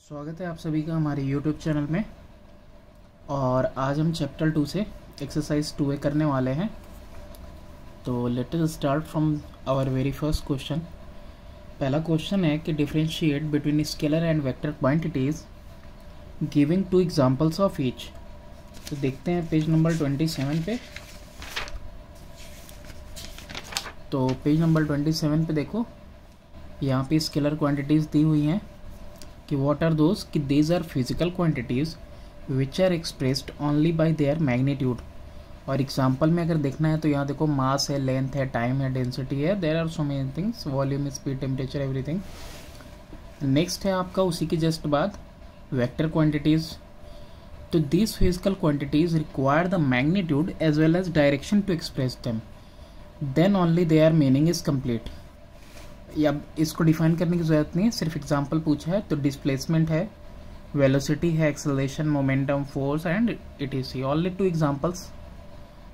स्वागत है आप सभी का हमारे YouTube चैनल में। और आज हम चैप्टर 2 से एक्सरसाइज 2A करने वाले हैं। तो let us start from our very first question. पहला क्वेश्चन है कि differentiate between scalar and vector quantities giving two examples of each. तो देखते हैं पेज नंबर 27 पे। तो पेज नंबर 27 पे देखो, यहाँ पे स्केलर क्वांटिटीज़ दी हुई हैं कि व्हाट आर दोज, कि these are physical quantities which are expressed only by their magnitude. और एग्जांपल में अगर देखना है तो यहाँ देखो मास है, लेंथ है, टाइम है, डेंसिटी है, there are so many things, volume, speed, temperature, everything. Next है आपका उसी के जस्ट बाद वेक्टर क्वांटिटीज़। तो these physical quantities require the magnitude as well as direction to express them, then only their meaning is complete. या इसको define करने की ज़रूरत नहीं है, सिर्फ एग्जांपल पूछा है। तो डिस्प्लेसमेंट है, वेलोसिटी है, acceleration, momentum, force and etc। Only 2 examples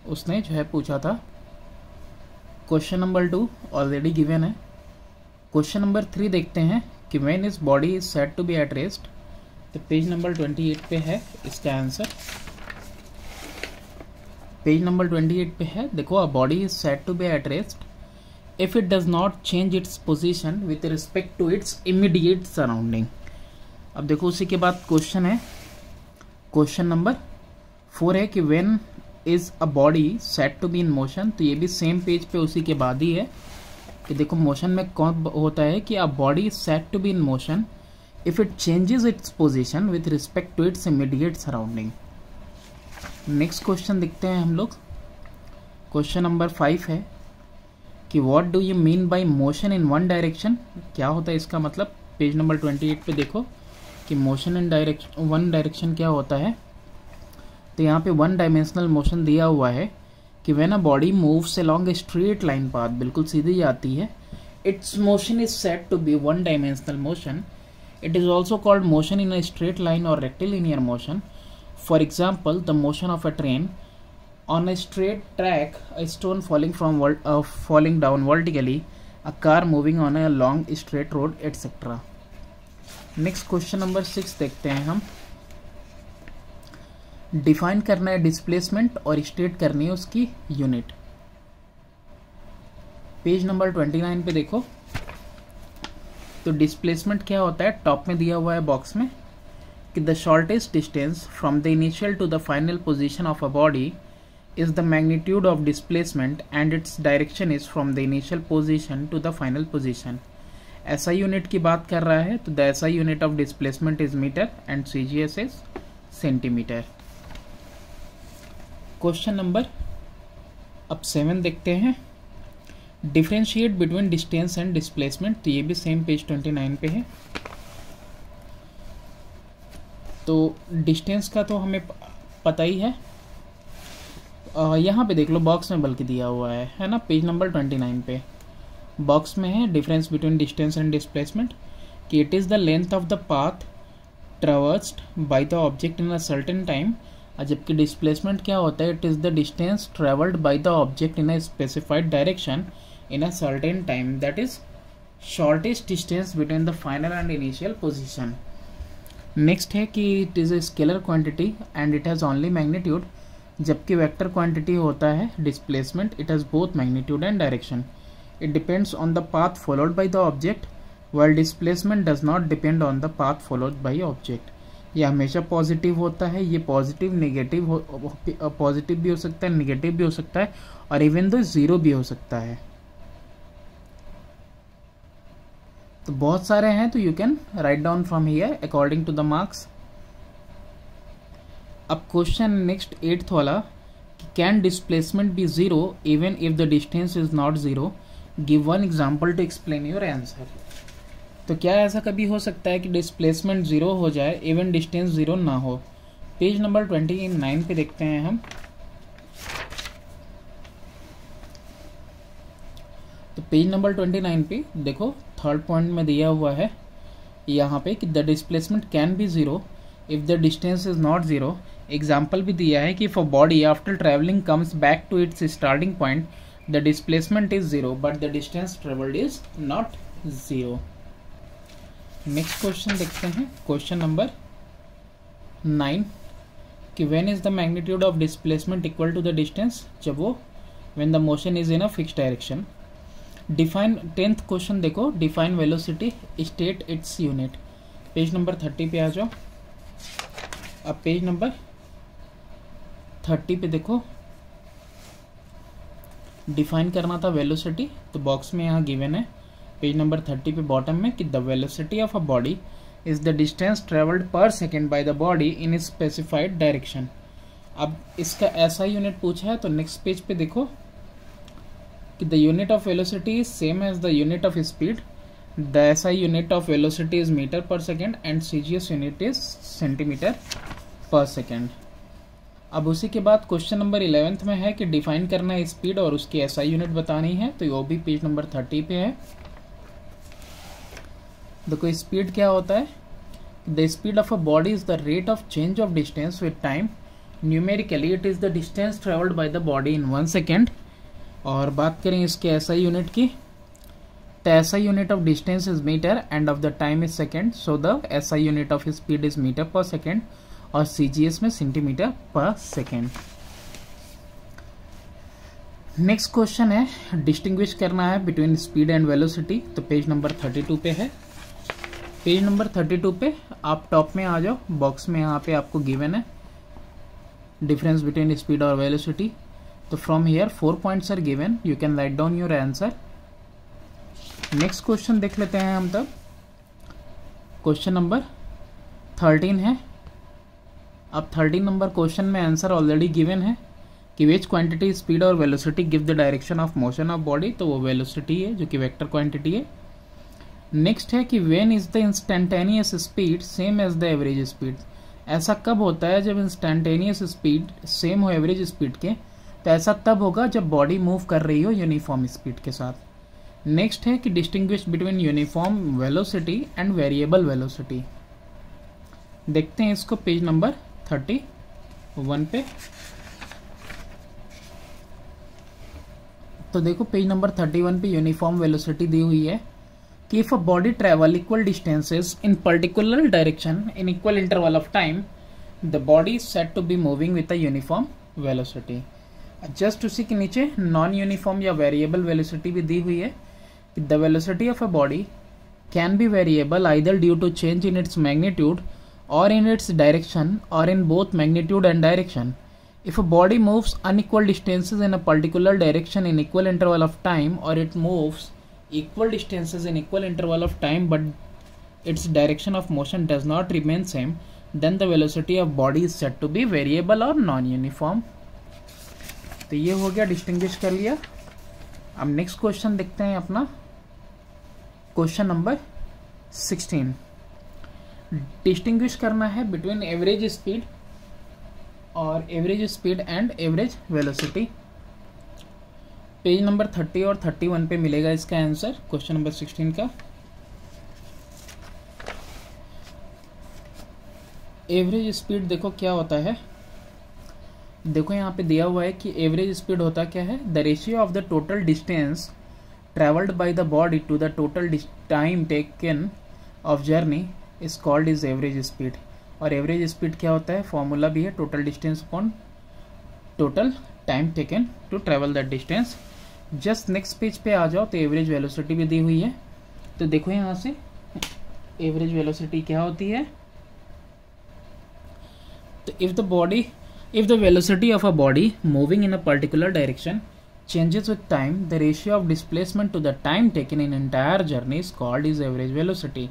उसने जो है पूछा था। क्वेश्चन नंबर 2 ऑलरेडी गिवन है। क्वेश्चन नंबर 3 देखते हैं कि when is body is said to be at rest. तो पेज नंबर 28 पे है इसका आंसर। पेज नंबर 28 पे है, देखो a body is said to be at rest if it does not change its position with respect to its immediate surrounding। अब देखो उसी के बाद क्वेश्चन है, क्वेश्चन नंबर 4 है कि when is a body said to be in motion। तो ये भी सेम पेज पे उसी के बाद ही है कि देखो मोशन में कौन होता है कि a body is said to be in motion if it changes its position with respect to its immediate surrounding। Next question देखते हैं हम लोग। क्वेश्चन नंबर 5 है कि what do you mean by motion in one direction. क्या होता है इसका मतलब। पेज नंबर 28 पे देखो कि मोशन इन वन डायरेक्शन क्या होता है। तो यहाँ पे वन डायमेंशनल मोशन दिया हुआ है कि when a body moves along a straight line path, बिल्कुल सीधी जाती है, its motion is said to be one dimensional motion. It is also called motion in a straight line और rectilinear motion. For example the motion of a train on a straight track, a stone falling down vertically, a car moving on a long straight road, etc। Next question number 6 देखते हैं हम। Define करना है displacement और state करनी है उसकी unit. Page number 29 पे देखो। तो डिस्प्लेसमेंट क्या होता है, टॉप में दिया हुआ है बॉक्स में कि the shortest distance from the initial to the final position of a body is the magnitude of displacement and its direction is from the initial position to the final position। SI unit की बात कर रहा है तो the SI unit of displacement is meter and CGS is centimetre. Question number अब 7 देखते हैं। Differentiate between distance and displacement. तो ये भी सेम पेज 29 पे है। तो डिस्टेंस का तो हमें पता ही है, यहाँ पे देख लो बॉक्स में बल्कि दिया हुआ है ना। पेज नंबर 29 पे बॉक्स में है difference between distance and displacement कि it is the length of the path traversed by the object in a certain time. जबकि डिस्प्लेसमेंट क्या होता है, it is the distance travelled by the object in a specified direction in a certain time, that is shortest distance between the final and initial position. Next है कि it is a scalar quantity and it has only magnitude. जबकि vector quantity होता है displacement, it has both magnitude and direction. It depends on the path followed by the object while displacement does not depend on the path followed by object. ये हमेशा positive होता है। ये positive negative positive भी हो सकता है, negative भी हो सकता है और इवन दो जीरो भी हो सकता है। तो बहुत सारे हैं, तो you can write down from here according to the marks. अब क्वेश्चन नेक्स्ट 8th वाला कि can displacement be zero even if the distance is not zero, give one example to explain your answer. तो क्या ऐसा कभी हो सकता है कि डिस्प्लेसमेंट जीरो हो जाए इवन डिस्टेंस जीरो ना हो। पेज नंबर 29 पे देखते हैं हम। तो पेज नंबर 29 पे देखो थर्ड पॉइंट में दिया हुआ है यहाँ पे कि the displacement can be zero if the distance is not zero. Example भी दिया है कि for body after travelling comes back to its starting point the displacement is zero but the distance travelled is not zero. Next question देखते हैं, question number 9 कि when is the magnitude of displacement equal to the distance, जब वो when the motion is in a fix direction. Define 10th question देखो, define velocity state its unit. Page number 30 पे आ जाओ। अब पेज नंबर 30 पे देखो, डिफाइन करना था वेलोसिटी, तो बॉक्स में यहाँ गिवन है पेज नंबर 30 पे बॉटम में कि the velocity of a body is the distance travelled per second by the body in specified direction. अब इसका ऐसा यूनिट पूछा है, तो नेक्स्ट पेज पे देखो कि the unit of velocity is same as the unit of speed. The SI unit of velocity is metre पर second and CGS unit is centimetre per second. अब उसी के बाद क्वेश्चन नंबर 11th में है कि डिफाइन करना है स्पीड और उसकी एसआई यूनिट बतानी है, तो वो भी पेज नंबर 30 पे है। देखो स्पीड क्या होता है, the speed of a body is the rate of change of distance with time, numerically it is the distance travelled by the body in 1 second. और बात करें इसके एसआई यूनिट की, the SI unit of distance is meter and of the time is second, so the SI unit of speed is meter per second और CGS में centimetre per second. Next question है distinguish करना है between speed and velocity, तो page number 32 पे है। Page number 32 पे आप टॉप में आ जाओ, बॉक्स में यहाँ पे आपको गिवन है डिफरेंस बिटवीन स्पीड और वेलोसिटी। तो from here 4 points are given, you can write down your answer. Next question देख लेते हैं हम तब, क्वेश्चन नंबर 13 है। अब 13 नंबर क्वेश्चन में आंसर ऑलरेडी गिवन है कि विच क्वांटिटी स्पीड और velocity give the direction of motion of body, तो वो वेलोसिटी है जो कि वेक्टर क्वांटिटी है। नेक्स्ट है कि when is the instantaneous speed same as the average speed. ऐसा कब होता है जब इंस्टेंटेनियस स्पीड सेम हो एवरेज स्पीड के, तो ऐसा तब होगा जब बॉडी मूव कर रही हो यूनिफॉर्म स्पीड के साथ। नेक्स्ट है कि distinguish between uniform velocity and variable velocity. देखते हैं इसको पेज नंबर 31 पे। तो देखो पेज नंबर 31 पे यूनिफॉर्म वेलोसिटी दी हुई है कि if a body travel equal distances in particular direction in equal interval of time, the body is said to be moving with a uniform velocity. Just उसी के नीचे नॉन यूनिफॉर्म या variable velocity भी दी हुई है। The velocity of a body can be variable either due to change in its magnitude or in its direction or in both magnitude and direction. If a body moves unequal distances in a particular direction in equal interval of time, or it moves equal distances in equal interval of time but its direction of motion does not remain same, then the velocity of body is said to be variable or non-uniform. तो ये हो गया, distinguish कर लिया। अब next question देखते हैं अपना, क्वेश्चन नंबर 16। डिस्टिंग्विश करना है बिटवीन एवरेज स्पीड और average speed and average velocity. Page number 30 और 31 पे मिलेगा इसका आंसर क्वेश्चन नंबर 16 का। एवरेज स्पीड देखो क्या होता है, देखो यहाँ पे दिया हुआ है कि एवरेज स्पीड होता क्या है, the ratio of the total distance travelled by the body to the total time taken of journey is called is average speed. और एवरेज स्पीड क्या होता है, फॉर्मूला भी है total distance upon total time taken to travel that distance. Just next page पे आ जाओ, तो एवरेज वेलोसिटी भी दी हुई है। तो देखो यहाँ से एवरेज वेलोसिटी क्या होती है, तो if the velocity of a body moving in a particular direction changes with time, the ratio of displacement to the time taken in entire journey is called is average velocity।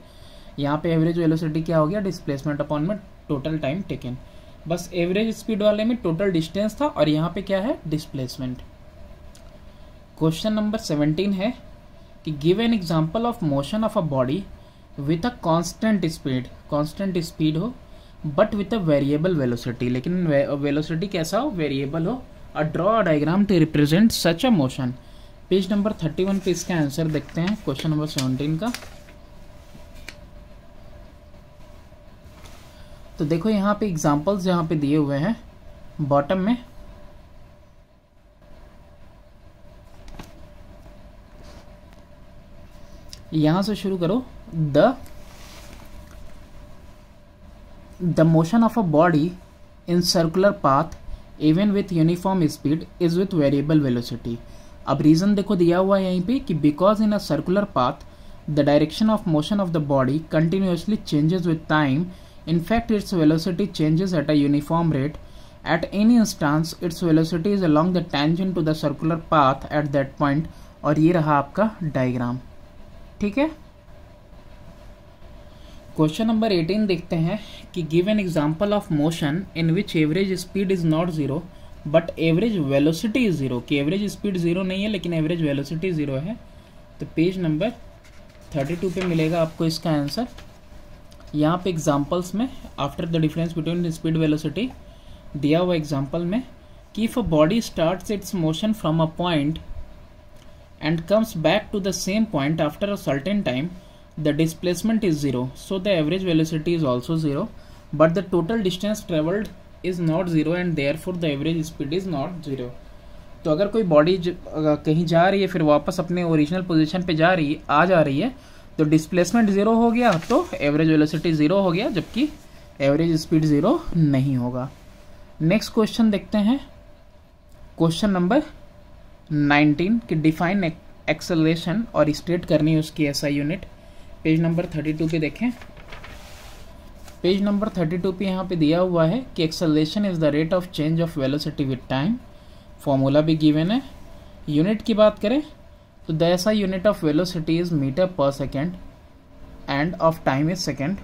यहाँ पे average velocity क्या हो गया, displacement upon में total time taken. बस average speed वाले में total distance था और यहाँ पे क्या है, डिस्प्लेसमेंट। क्वेश्चन नंबर 17 है कि give an example of motion of a body with a constant speed हो but with a variable velocity, लेकिन वेलोसिटी कैसा हो, वेरिएबल हो। और draw a diagram to represent such a motion. Page number 31 पे इसका आंसर देखते हैं क्वेश्चन नंबर 17 का। तो देखो यहाँ पे एग्जांपल्स यहाँ पे दिए हुए हैं बॉटम में। यहाँ से शुरू करो, the the motion of a body in circular path even with uniform speed is with variable velocity. अब रीजन देखो दिया हुआ है यहीं पे कि because in a circular path the direction of motion of the body continuously changes with time, in fact its velocity changes at a uniform rate at any instance, its velocity is along the tangent to the circular path at that point। और ये रहा आपका diagram, ठीक है। Question number 18 देखते हैं कि give an example of motion in which average speed is not zero but average velocity is zero. कि एवरेज स्पीड जीरो नहीं है लेकिन एवरेज वेलोसिटी जीरो है। तो पेज नंबर 32 पे मिलेगा आपको इसका आंसर। यहाँ पे एग्जाम्पल्स में after the difference between speed velocity दिया हुआ एग्जाम्पल में कि if a body starts its motion from a point and comes back to the same point after a certain time, the displacement is zero, so the average velocity is also zero but the total distance travelled is not zero and therefore the average speed is not zero. तो अगर कोई body कहीं जा रही है फिर वापस अपने ओरिजिनल पोजिशन पे जा रही है, आ जा रही है, तो डिस्प्लेसमेंट जीरो हो गया तो एवरेज वेलोसिटी जीरो हो गया, जबकि एवरेज स्पीड जीरो नहीं होगा। नेक्स्ट क्वेश्चन देखते हैं, क्वेश्चन नंबर 19 कि डिफाइन एक्सेलरेशन और स्टेट करनी है उसकी एसआई यूनिट। पेज नंबर 32 पे देखें। पेज नंबर 32 पे यहाँ पे दिया हुआ है कि acceleration is the rate of change of velocity with time. Formula भी गिवन है। यूनिट की बात करें तो the SI unit of velocity is metre पर second and of time is second.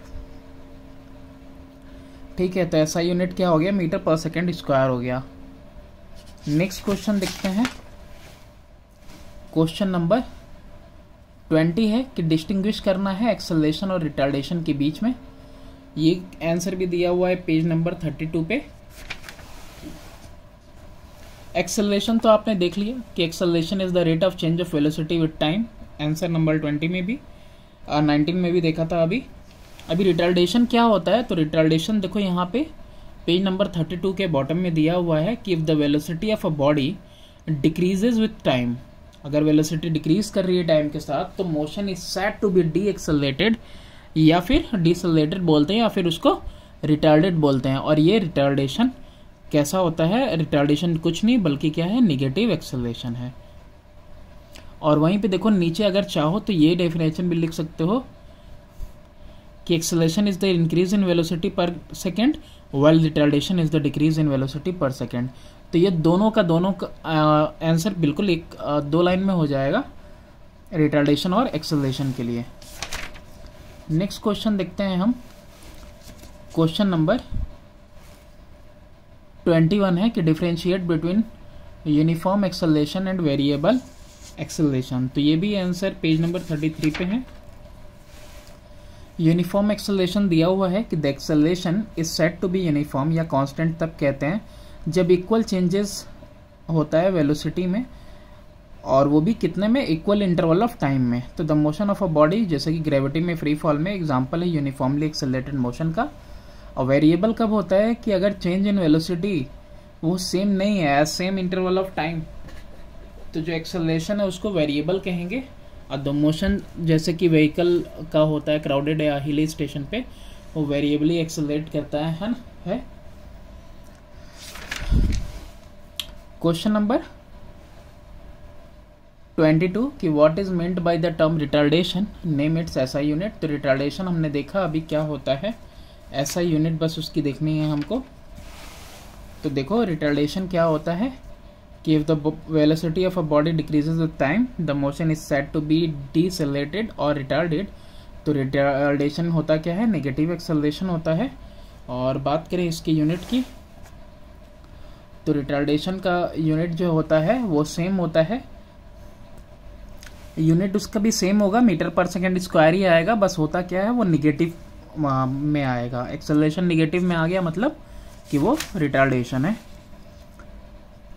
ठीक है, तो SI यूनिट क्या हो गया, मीटर पर सेकेंड स्क्वायर हो गया। नेक्स्ट क्वेश्चन देखते हैं, क्वेश्चन नंबर 20 है कि डिस्टिंग्विश करना है एक्सेलरेशन और रिटार्डेशन के बीच में। ये आंसर भी दिया हुआ है पेज नंबर 32 पे। एक्सेलरेशन तो आपने देख लिया कि acceleration is the rate of change of velocity with time, answer number 20 में भी 19 में भी देखा था। अभी रिटार्डेशन क्या होता है, तो रिटार्डेशन देखो यहाँ पे पेज नंबर 32 के बॉटम में दिया हुआ है कि if the velocity of a body decreases with time, अगर वेलोसिटी डिक्रीज कर रही है टाइम के साथ तो motion is said to be deaccelerated, या फिर डिसेलरेटेड बोलते हैं या फिर उसको रिटार्डेड बोलते हैं। और ये रिटार्डेशन कैसा होता है, रिटार्डेशन कुछ नहीं बल्कि क्या है, निगेटिव एक्सेलरेशन है। और वहीं पे देखो नीचे अगर चाहो तो ये डेफिनेशन भी लिख सकते हो कि acceleration is the increase in velocity per second while retardation is the decrease in velocity per second. तो ये दोनों का आंसर बिल्कुल एक दो लाइन में हो जाएगा रिटार्डेशन और एक्सेलरेशन के लिए। नेक्स्ट क्वेश्चन देखते हैं हम, क्वेश्चन नंबर 21 है कि differentiate between uniform acceleration and variable acceleration. तो ये भी आंसर पेज नंबर 33 पे है। यूनिफॉर्म एक्सेलरेशन दिया हुआ है कि the acceleration is said to be uniform या कांस्टेंट तब कहते हैं जब इक्वल चेंजेस होता है वेलोसिटी में, और वो भी कितने में, इक्वल इंटरवल ऑफ टाइम में। तो the motion of a body, जैसे कि ग्रेविटी में फ्री फॉल में एग्जांपल है यूनिफॉर्मली एक्सेलरेटेड मोशन का। और वेरिएबल कब होता है कि अगर चेंज इन वेलोसिटी वो सेम नहीं है as same interval of time, तो जो एक्सेलरेशन है उसको वेरिएबल कहेंगे। और द मोशन जैसे कि व्हीकल का होता है क्राउडेड या हिली स्टेशन पे, वो वेरिएबली एक्सेलरेट करता है ना। क्वेश्चन नंबर 22 कि what is meant by the term retardation, name it's SI unit. तो रिटार्डेशन हमने देखा अभी क्या होता है, SI यूनिट बस उसकी देखनी है हमको। तो देखो रिटार्डेशन क्या होता है कि if the velocity of a body decreases with time the motion is said to be decelerated और रिटार्डेड। तो रिटार्डेशन होता क्या है, नेगेटिव एक्सेलरेशन होता है। और बात करें इसकी यूनिट की, तो रिटार्डेशन का यूनिट जो होता है वो सेम होता है, यूनिट उसका भी सेम होगा, मीटर पर सेकेंड स्क्वायर ही आएगा। बस होता क्या है, वो निगेटिव में आएगा। एक्सेलरेशन निगेटिव में आ गया मतलब कि वो रिटार्डेशन है।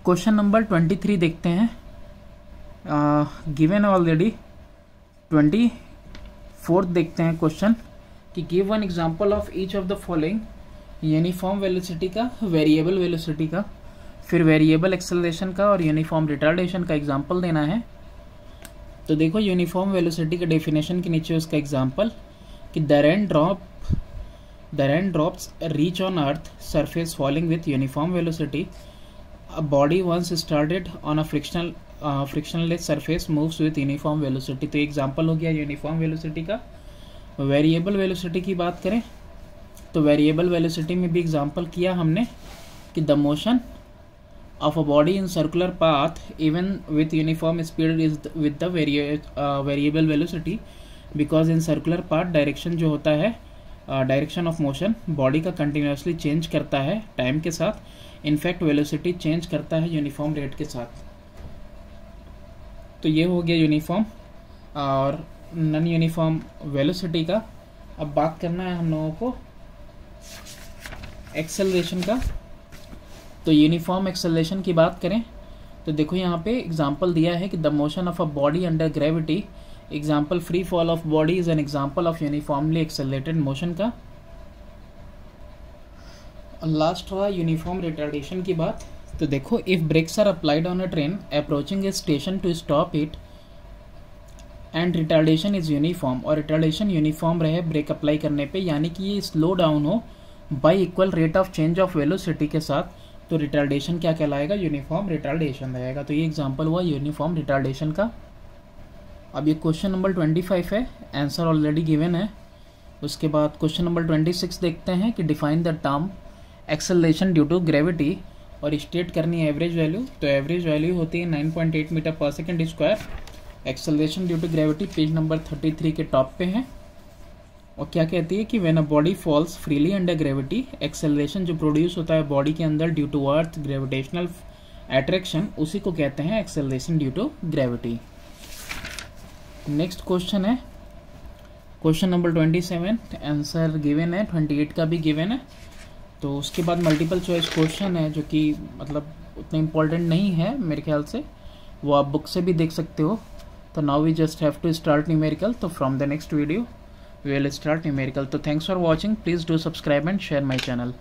क्वेश्चन नंबर 23 देखते हैं, गिवन ऑलरेडी 24 देखते हैं क्वेश्चन कि give one example of each of the following, uniform velocity का, वेरिएबल वेलोसिटी का, फिर वेरिएबल एक्सेलरेशन का और यूनिफॉर्म रिटार्डेशन का एग्जांपल देना है। तो देखो यूनिफॉर्म वेलोसिटी के डेफिनेशन के नीचे उसका एग्जांपल कि the rain drop the rain drops reach on earth surface falling with uniform velocity, a body once started on a frictionless surface moves with uniform velocity. तो एग्जाम्पल हो गया uniform velocity का। Variable velocity की बात करें तो variable velocity में भी एग्जाम्पल किया हमने कि the motion of a body in circular path even with uniform speed is with the variable velocity, because in circular path direction जो होता है डायरेक्शन ऑफ मोशन बॉडी का कंटिन्यूसली चेंज करता है टाइम के साथ, इनफैक्ट वेलोसिटी चेंज करता है यूनिफॉर्म रेट के साथ। तो ये हो गया यूनिफॉर्म और नॉन यूनिफॉर्म वेलोसिटी का। अब बात करना है हम लोगों को एक्सेलरेशन का। तो यूनिफॉर्म एक्सेलरेशन की बात करें तो देखो यहाँ पे एग्जांपल दिया है कि the motion of a body under gravity, example free fall of body is an example of uniformly accelerated motion का। लास्ट रहा यूनिफॉर्म रिटार्डेशन की बात। तो देखो if brakes are applied on a train approaching a station to stop it and retardation is uniform, और retardation uniform रहे brake apply करने पे, यानी कि ये स्लो डाउन हो by equal rate of change of velocity के साथ, तो रिटार्डेशन क्या कहलाएगा? यूनिफॉर्म रिटार्डेशन रहेगा। तो ये एग्जांपल हुआ यूनिफॉर्म रिटार्डेशन का। अब ये क्वेश्चन नंबर 25 है, आंसर ऑलरेडी गिवन है। उसके बाद क्वेश्चन नंबर 26 देखते हैं कि define the term acceleration due to gravity, और स्टेट करनी है एवरेज वैल्यू। तो एवरेज वैल्यू होती है 9.8 मीटर पर second square. Acceleration due to gravity page number 33 के टॉप पे है, और क्या कहती है कि when a body falls freely under gravity, acceleration जो प्रोड्यूस होता है बॉडी के अंदर due to earth gravitational attraction, उसी को कहते हैं acceleration due to gravity. Next question है क्वेश्चन नंबर 27, आंसर गिवन है, 28 का भी गिवन है। तो उसके बाद मल्टीपल चॉइस क्वेश्चन है जो कि मतलब उतना इम्पोर्टेंट नहीं है मेरे ख्याल से, वो आप बुक से भी देख सकते हो। तो now we just have to start numerical. तो from the next video we will start numerical. So thanks for watching. Please do subscribe and share my channel.